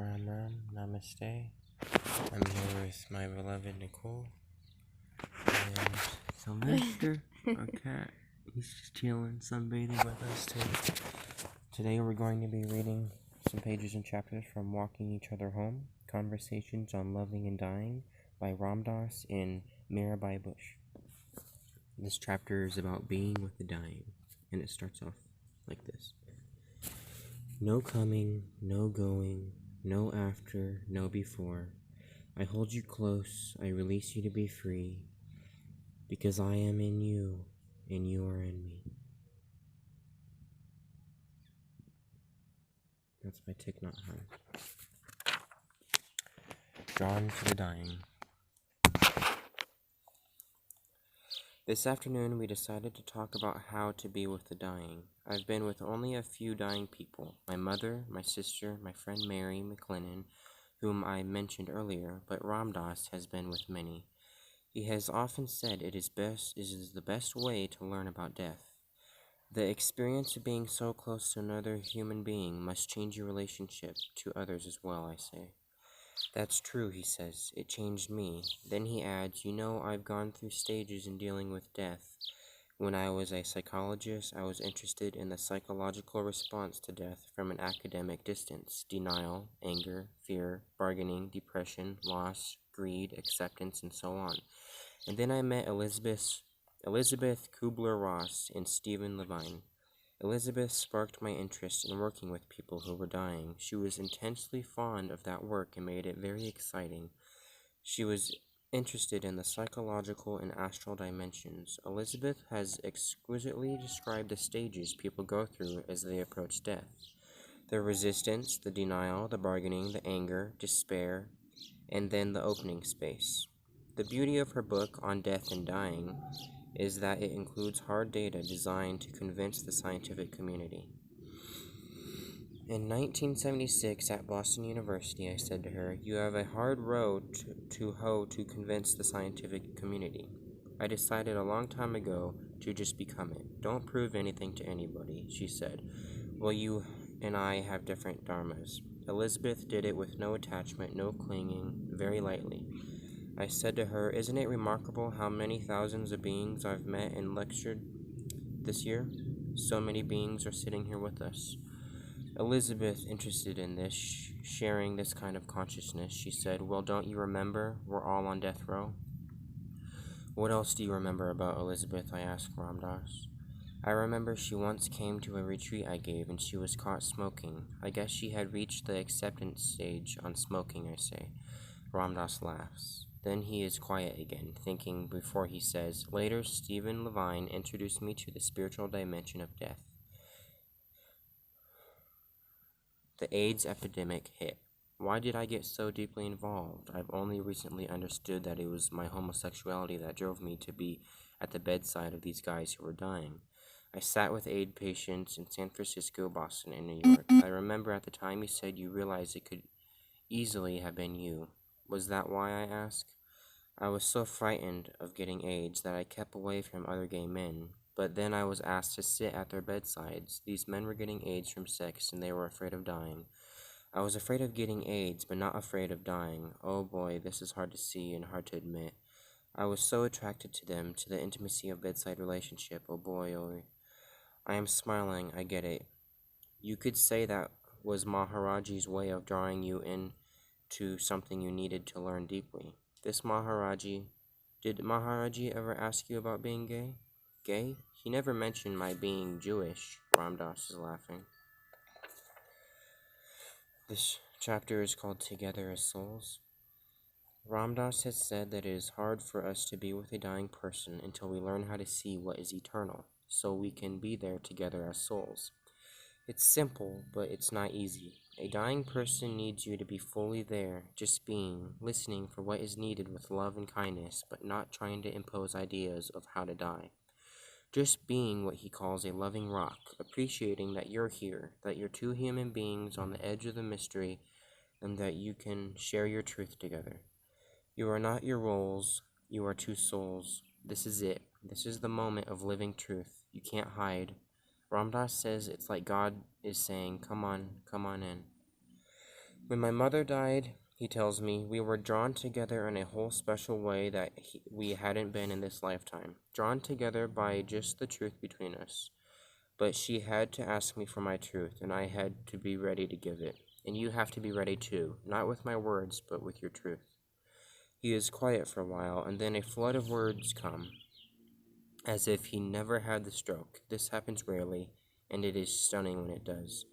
Ram Ram, Namaste. I'm here with my beloved Nicole and Sylvester, our cat. He's just chilling, sunbathing with us too. Today we're going to be reading some pages and chapters from Walking Each Other Home, Conversations on Loving and Dying by Ramdas in Mirabai Bush. This chapter is about being with the dying, and it starts off like this. No coming, no going, no after, no before. I hold you close, I release you to be free, because I am in you, and you are in me. That's by Thich Nhat Hanh. Drawn to the dying. This afternoon we decided to talk about how to be with the dying. I've been with only a few dying people, my mother, my sister, my friend Mary McLennan, whom I mentioned earlier, but Ramdas has been with many. He has often said it is the best way to learn about death. The experience of being so close to another human being must change your relationship to others as well, I say. That's true, he says. It changed me. Then he adds, I've gone through stages in dealing with death. When I was a psychologist, I was interested in the psychological response to death from an academic distance: denial, anger, fear, bargaining, depression, loss, greed, acceptance, and so on. And then I met Elizabeth Kubler-Ross and Stephen Levine. Elizabeth sparked my interest in working with people who were dying. She was intensely fond of that work and made it very exciting. She was interested in the psychological and astral dimensions. Elizabeth has exquisitely described the stages people go through as they approach death. The resistance, the denial, the bargaining, the anger, despair, and then the opening space. The beauty of her book on death and dying is that it includes hard data designed to convince the scientific community. In 1976 at Boston University, I said to her, "You have a hard road to hoe to convince the scientific community. I decided a long time ago to just become it. Don't prove anything to anybody," she said. "Well, you and I have different dharmas." Elizabeth did it with no attachment, no clinging, very lightly. I said to her, "Isn't it remarkable how many thousands of beings I've met and lectured this year? So many beings are sitting here with us." Elizabeth, interested in this, sharing this kind of consciousness, she said, "Well, don't you remember? We're all on death row." "What else do you remember about Elizabeth?" I asked Ramdas. "I remember she once came to a retreat I gave and she was caught smoking. I guess she had reached the acceptance stage on smoking," I say. Ramdas laughs. Then he is quiet again, thinking before he says, "Later, Stephen Levine introduced me to the spiritual dimension of death. The AIDS epidemic hit. Why did I get so deeply involved? I've only recently understood that it was my homosexuality that drove me to be at the bedside of these guys who were dying. I sat with AIDS patients in San Francisco, Boston, and New York. I remember at the time you said you realized it could easily have been you. Was that why?" I asked. "I was so frightened of getting AIDS that I kept away from other gay men. But then I was asked to sit at their bedsides. These men were getting AIDS from sex, and they were afraid of dying. I was afraid of getting AIDS, but not afraid of dying. Oh boy, this is hard to see and hard to admit. I was so attracted to them, to the intimacy of bedside relationship. Oh boy, oh." I am smiling, I get it. You could say that was Maharaji's way of drawing you into something you needed to learn deeply. Did Maharaji ever ask you about being gay? Gay? He never mentioned my being Jewish. Ramdas is laughing. This chapter is called Together as Souls. Ramdas has said that it is hard for us to be with a dying person until we learn how to see what is eternal, so we can be there together as souls. It's simple, but it's not easy. A dying person needs you to be fully there, just being, listening for what is needed with love and kindness, but not trying to impose ideas of how to die. Just being what he calls a loving rock, appreciating that you're here, that you're two human beings on the edge of the mystery, and that you can share your truth together. You are not your roles, you are two souls. This is it. This is the moment of living truth. You can't hide. Ramdas says it's like God is saying, come on in. When my mother died, he tells me, we were drawn together in a whole special way that we hadn't been in this lifetime, drawn together by just the truth between us. But she had to ask me for my truth, and I had to be ready to give it. And you have to be ready too, not with my words, but with your truth. He is quiet for a while, and then a flood of words come, as if he never had the stroke. This happens rarely, and it is stunning when it does.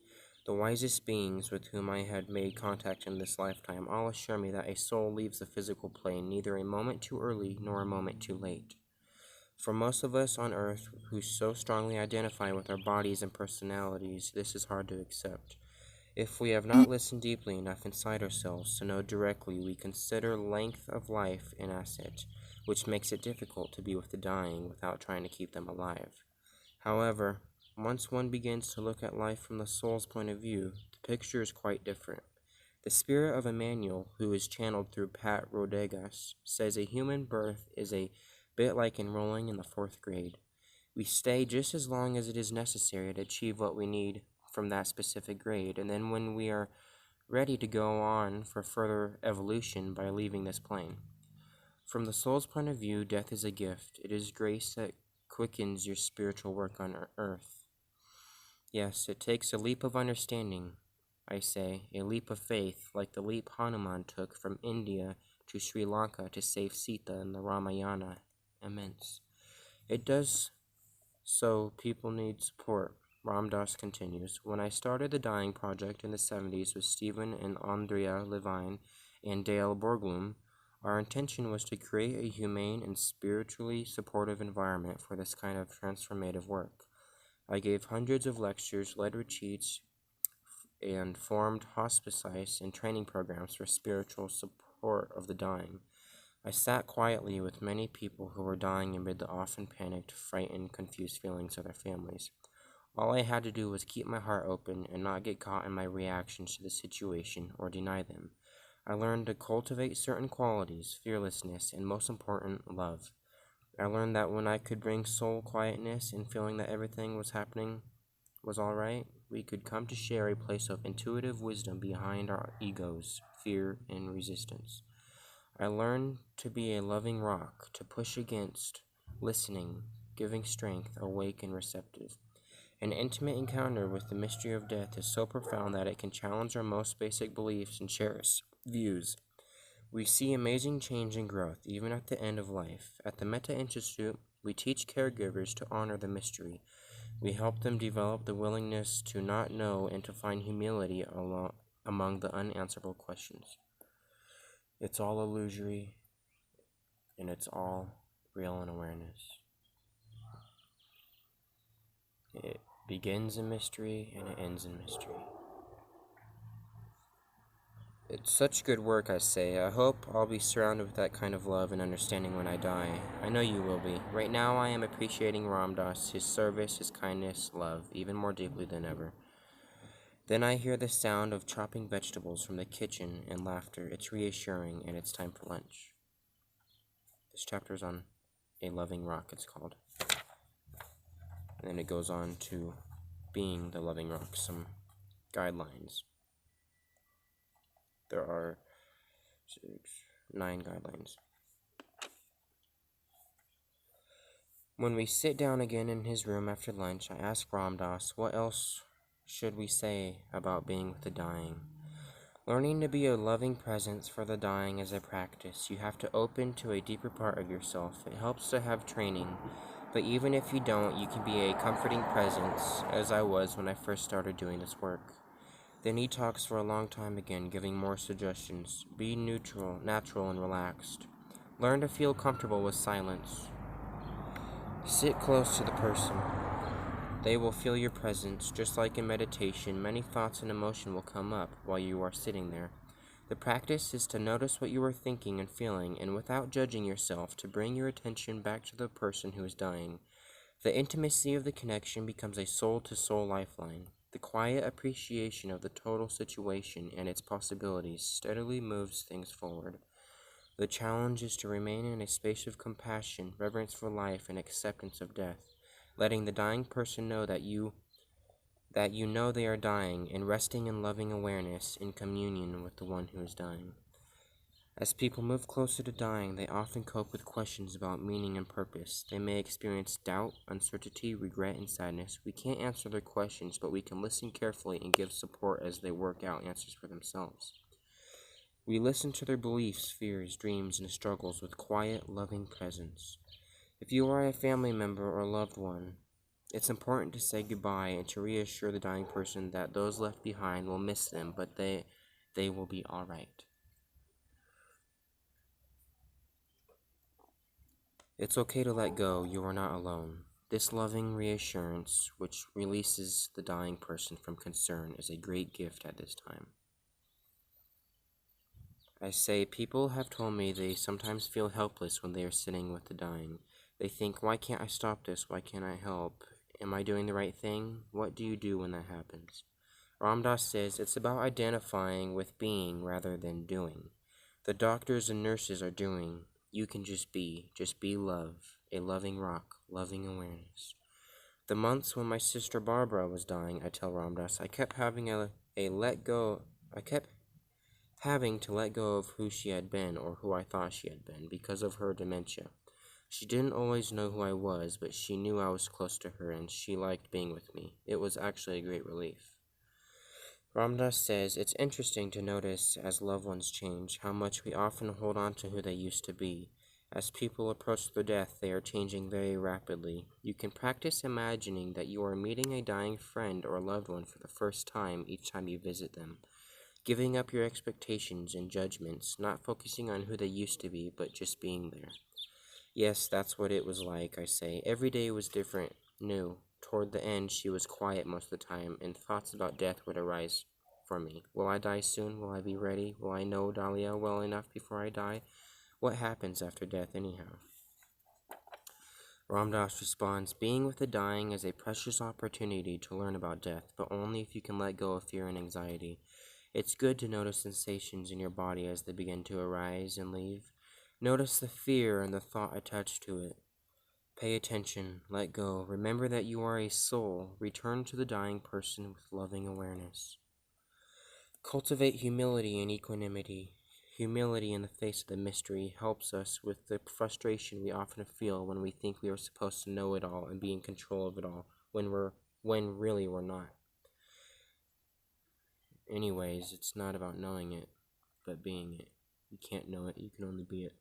The wisest beings with whom I had made contact in this lifetime all assure me that a soul leaves the physical plane neither a moment too early nor a moment too late. For most of us on earth who so strongly identify with our bodies and personalities, this is hard to accept. If we have not listened deeply enough inside ourselves to know directly, we consider length of life an asset, which makes it difficult to be with the dying without trying to keep them alive. However, once one begins to look at life from the soul's point of view, the picture is quite different. The spirit of Emmanuel, who is channeled through Pat Rodegas, says a human birth is a bit like enrolling in the 4th grade. We stay just as long as it is necessary to achieve what we need from that specific grade, and then when we are ready to go on for further evolution by leaving this plane. From the soul's point of view, death is a gift. It is grace that quickens your spiritual work on earth. Yes, it takes a leap of understanding, I say, a leap of faith, like the leap Hanuman took from India to Sri Lanka to save Sita in the Ramayana. Immense. It does so people need support. Ram Dass continues. When I started the Dying Project in the 70s with Stephen and Andrea Levine and Dale Borglum, our intention was to create a humane and spiritually supportive environment for this kind of transformative work. I gave hundreds of lectures, led retreats, and formed hospice and training programs for spiritual support of the dying. I sat quietly with many people who were dying amid the often panicked, frightened, confused feelings of their families. All I had to do was keep my heart open and not get caught in my reactions to the situation or deny them. I learned to cultivate certain qualities, fearlessness, and most important, love. I learned that when I could bring soul quietness and feeling that everything was happening was all right, we could come to share a place of intuitive wisdom behind our egos, fear, and resistance. I learned to be a loving rock, to push against, listening, giving strength, awake and receptive. An intimate encounter with the mystery of death is so profound that it can challenge our most basic beliefs and cherished views. We see amazing change and growth, even at the end of life. At the Metta Institute, we teach caregivers to honor the mystery. We help them develop the willingness to not know and to find humility among the unanswerable questions. It's all illusory, and it's all real in awareness. It begins in mystery, and it ends in mystery. It's such good work, I say. I hope I'll be surrounded with that kind of love and understanding when I die. I know you will be. Right now I am appreciating Ram Dass, his service, his kindness, love, even more deeply than ever. Then I hear the sound of chopping vegetables from the kitchen and laughter. It's reassuring, and it's time for lunch. This chapter is on a loving rock, it's called. And then it goes on to being the loving rock, some guidelines. There are 9 guidelines. When we sit down again in his room after lunch, I ask Ram Dass, what else should we say about being with the dying? Learning to be a loving presence for the dying is a practice. You have to open to a deeper part of yourself. It helps to have training, but even if you don't, you can be a comforting presence, as I was when I first started doing this work. Then he talks for a long time again, giving more suggestions. Be neutral, natural, and relaxed. Learn to feel comfortable with silence. Sit close to the person. They will feel your presence. Just like in meditation, many thoughts and emotion will come up while you are sitting there. The practice is to notice what you are thinking and feeling, and without judging yourself, to bring your attention back to the person who is dying. The intimacy of the connection becomes a soul-to-soul lifeline. The quiet appreciation of the total situation and its possibilities steadily moves things forward. The challenge is to remain in a space of compassion, reverence for life, and acceptance of death, letting the dying person know that that you know they are dying, and resting in loving awareness in communion with the one who is dying. As people move closer to dying, they often cope with questions about meaning and purpose. They may experience doubt, uncertainty, regret, and sadness. We can't answer their questions, but we can listen carefully and give support as they work out answers for themselves. We listen to their beliefs, fears, dreams, and struggles with quiet, loving presence. If you are a family member or loved one, it's important to say goodbye and to reassure the dying person that those left behind will miss them, but they will be all right. It's okay to let go. You are not alone. This loving reassurance, which releases the dying person from concern, is a great gift at this time. I say, people have told me they sometimes feel helpless when they are sitting with the dying. They think, why can't I stop this? Why can't I help? Am I doing the right thing? What do you do when that happens? Ram Dass says it's about identifying with being rather than doing. The doctors and nurses are doing. You can just be love, a loving rock, loving awareness. The months when my sister Barbara was dying, I tell Ram Dass, I kept having I kept having to let go of who she had been or who I thought she had been because of her dementia. She didn't always know who I was, but she knew I was close to her and she liked being with me. It was actually a great relief. Ram Dass says, it's interesting to notice as loved ones change how much we often hold on to who they used to be. As people approach their death, they are changing very rapidly. You can practice imagining that you are meeting a dying friend or loved one for the first time each time you visit them. Giving up your expectations and judgments, not focusing on who they used to be, but just being there. Yes, that's what it was like, I say. Every day was different, new. Toward the end, she was quiet most of the time, and thoughts about death would arise for me. Will I die soon? Will I be ready? Will I know Dahlia well enough before I die? What happens after death, anyhow? Ram Dass responds, being with the dying is a precious opportunity to learn about death, but only if you can let go of fear and anxiety. It's good to notice sensations in your body as they begin to arise and leave. Notice the fear and the thought attached to it. Pay attention, let go, remember that you are a soul. Return to the dying person with loving awareness. Cultivate humility and equanimity. Humility in the face of the mystery helps us with the frustration we often feel when we think we are supposed to know it all and be in control of it all, when really we're not. Anyways, it's not about knowing it, but being it. You can't know it, you can only be it.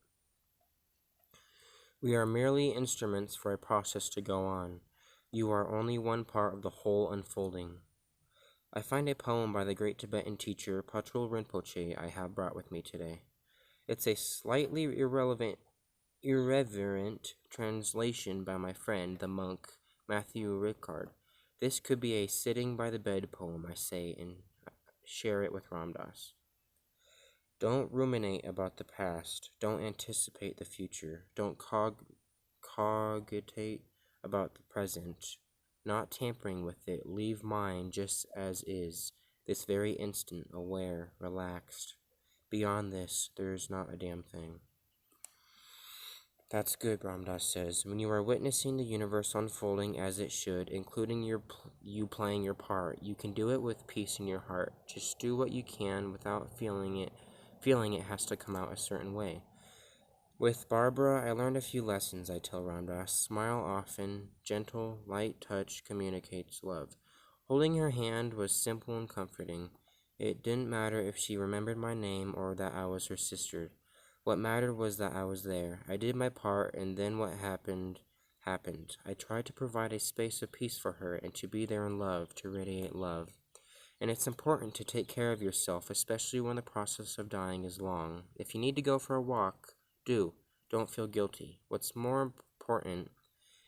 We are merely instruments for a process to go on. You are only one part of the whole unfolding. I find a poem by the great Tibetan teacher Patrul Rinpoche I have brought with me today. It's a slightly irreverent translation by my friend, the monk Matthew Ricard. This could be a sitting by the bed poem, I say, and share it with Ram Dass. Don't ruminate about the past. Don't anticipate the future. Don't cogitate about the present. Not tampering with it. Leave mind just as is, this very instant, aware, relaxed. Beyond this, there is not a damn thing. That's good, Ram Dass says. When you are witnessing the universe unfolding as it should, including you playing your part, you can do it with peace in your heart. Just do what you can without feeling it has to come out a certain way. With Barbara, I learned a few lessons, I tell Ram Dass. Smile often. Gentle, light touch communicates love. Holding her hand was simple and comforting. It didn't matter if she remembered my name or that I was her sister. What mattered was that I was there. I did my part, and then what happened, happened. I tried to provide a space of peace for her and to be there in love, to radiate love. And it's important to take care of yourself, especially when the process of dying is long. If you need to go for a walk, do. Don't feel guilty. What's more important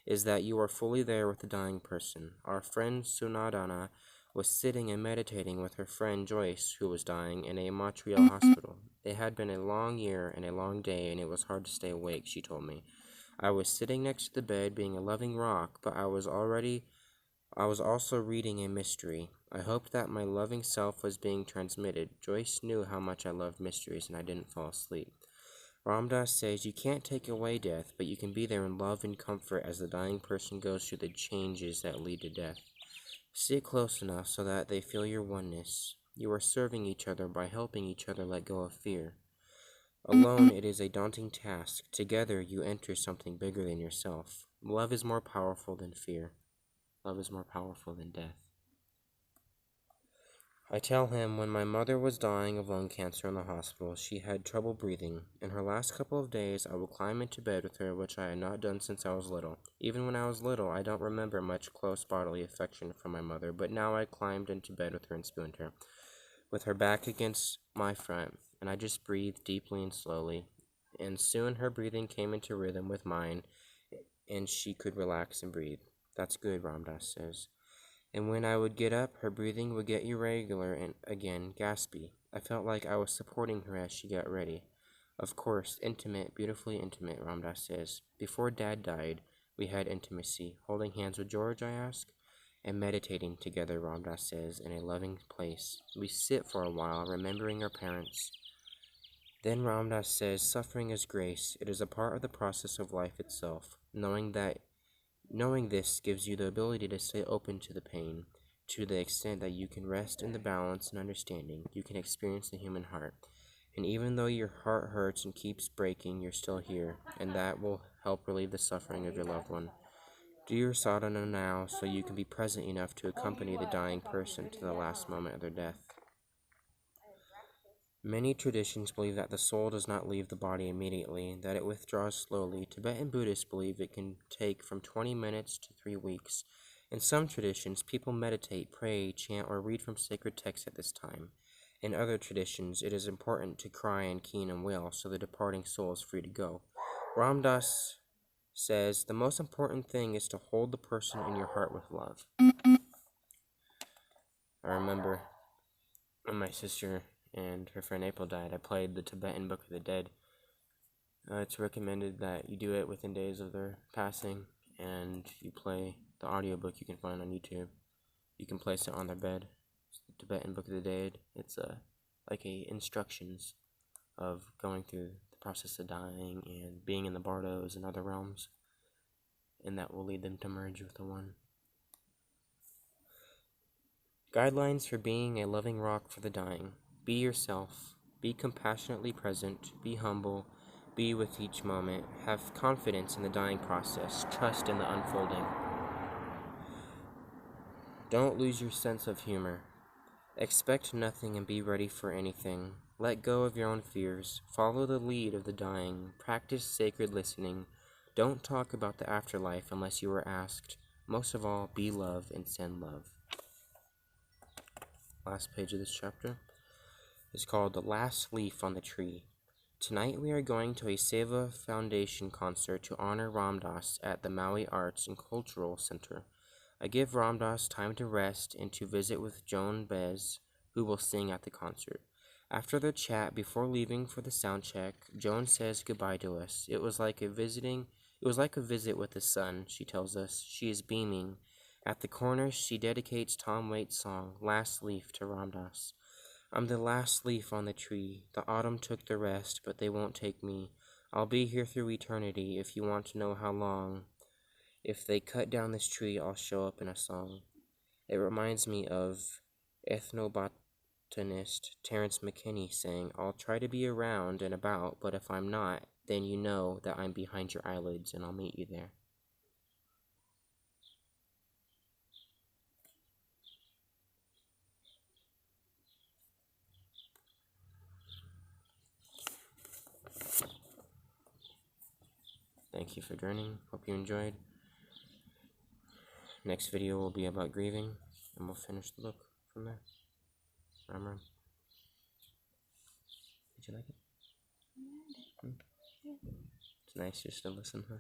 is that you are fully there with the dying person. Our friend Sunadana was sitting and meditating with her friend Joyce, who was dying, in a Montreal hospital. It had been a long year and a long day, and it was hard to stay awake, she told me. I was sitting next to the bed, being a loving rock, but I was also reading a mystery. I hoped that my loving self was being transmitted. Joyce knew how much I loved mysteries, and I didn't fall asleep. Ram Dass says you can't take away death, but you can be there in love and comfort as the dying person goes through the changes that lead to death. Sit close enough so that they feel your oneness. You are serving each other by helping each other let go of fear. Alone, it is a daunting task. Together, you enter something bigger than yourself. Love is more powerful than fear. Love is more powerful than death. I tell him when my mother was dying of lung cancer in the hospital, she had trouble breathing. In her last couple of days, I would climb into bed with her, which I had not done since I was little. Even when I was little, I don't remember much close bodily affection from my mother, but now I climbed into bed with her and spooned her, with her back against my front, and I just breathed deeply and slowly. And soon her breathing came into rhythm with mine, and she could relax and breathe. That's good, Ram Dass says. And when I would get up, her breathing would get irregular and again gaspy. I felt like I was supporting her as she got ready. Of course, intimate, beautifully intimate, Ram Dass says. Before Dad died, we had intimacy. Holding hands with George, I ask? And meditating together, Ram Dass says, in a loving place. We sit for a while, remembering our parents. Then Ram Dass says, suffering is grace. It is a part of the process of life itself. Knowing this gives you the ability to stay open to the pain, to the extent that you can rest in the balance and understanding. You can experience the human heart. And even though your heart hurts and keeps breaking, you're still here, and that will help relieve the suffering of your loved one. Do your sadhana now so you can be present enough to accompany the dying person to the last moment of their death. Many traditions believe that the soul does not leave the body immediately, that it withdraws slowly. Tibetan Buddhists believe it can take from 20 minutes to 3 weeks. In some traditions, people meditate, pray, chant, or read from sacred texts at this time. In other traditions, it is important to cry and keen and wail so the departing soul is free to go. Ram Dass says, the most important thing is to hold the person in your heart with love. I remember when my sister and her friend April died, I played the Tibetan Book of the Dead. It's recommended that you do it within days of their passing, and you play the audiobook you can find on YouTube. You can place it on their bed. It's the Tibetan Book of the Dead. It's like instructions of going through the process of dying and being in the bardos and other realms, and that will lead them to merge with the One. Guidelines for being a loving rock for the dying. Be yourself. Be compassionately present. Be humble. Be with each moment. Have confidence in the dying process. Trust in the unfolding. Don't lose your sense of humor. Expect nothing and be ready for anything. Let go of your own fears. Follow the lead of the dying. Practice sacred listening. Don't talk about the afterlife unless you are asked. Most of all, be love and send love. Last page of this chapter is called The Last Leaf on the Tree. Tonight we are going to a Seva Foundation concert to honor Ram Dass at the Maui Arts and Cultural Center. I give Ram Dass time to rest and to visit with Joan Bez, who will sing at the concert. After the chat before leaving for the sound check, Joan says goodbye to us. It was like a visit with the sun, she tells us. She is beaming. At the corner, she dedicates Tom Waits' song, Last Leaf, to Ram Dass. I'm the last leaf on the tree. The autumn took the rest, but they won't take me. I'll be here through eternity if you want to know how long. If they cut down this tree, I'll show up in a song. It reminds me of ethnobotanist Terence McKinney saying, I'll try to be around and about, but if I'm not, then you know that I'm behind your eyelids and I'll meet you there. Thank you for joining. Hope you enjoyed. Next video will be about grieving, and we'll finish the book from there. Ram Ram. Did you like it? It's nice just to listen, huh?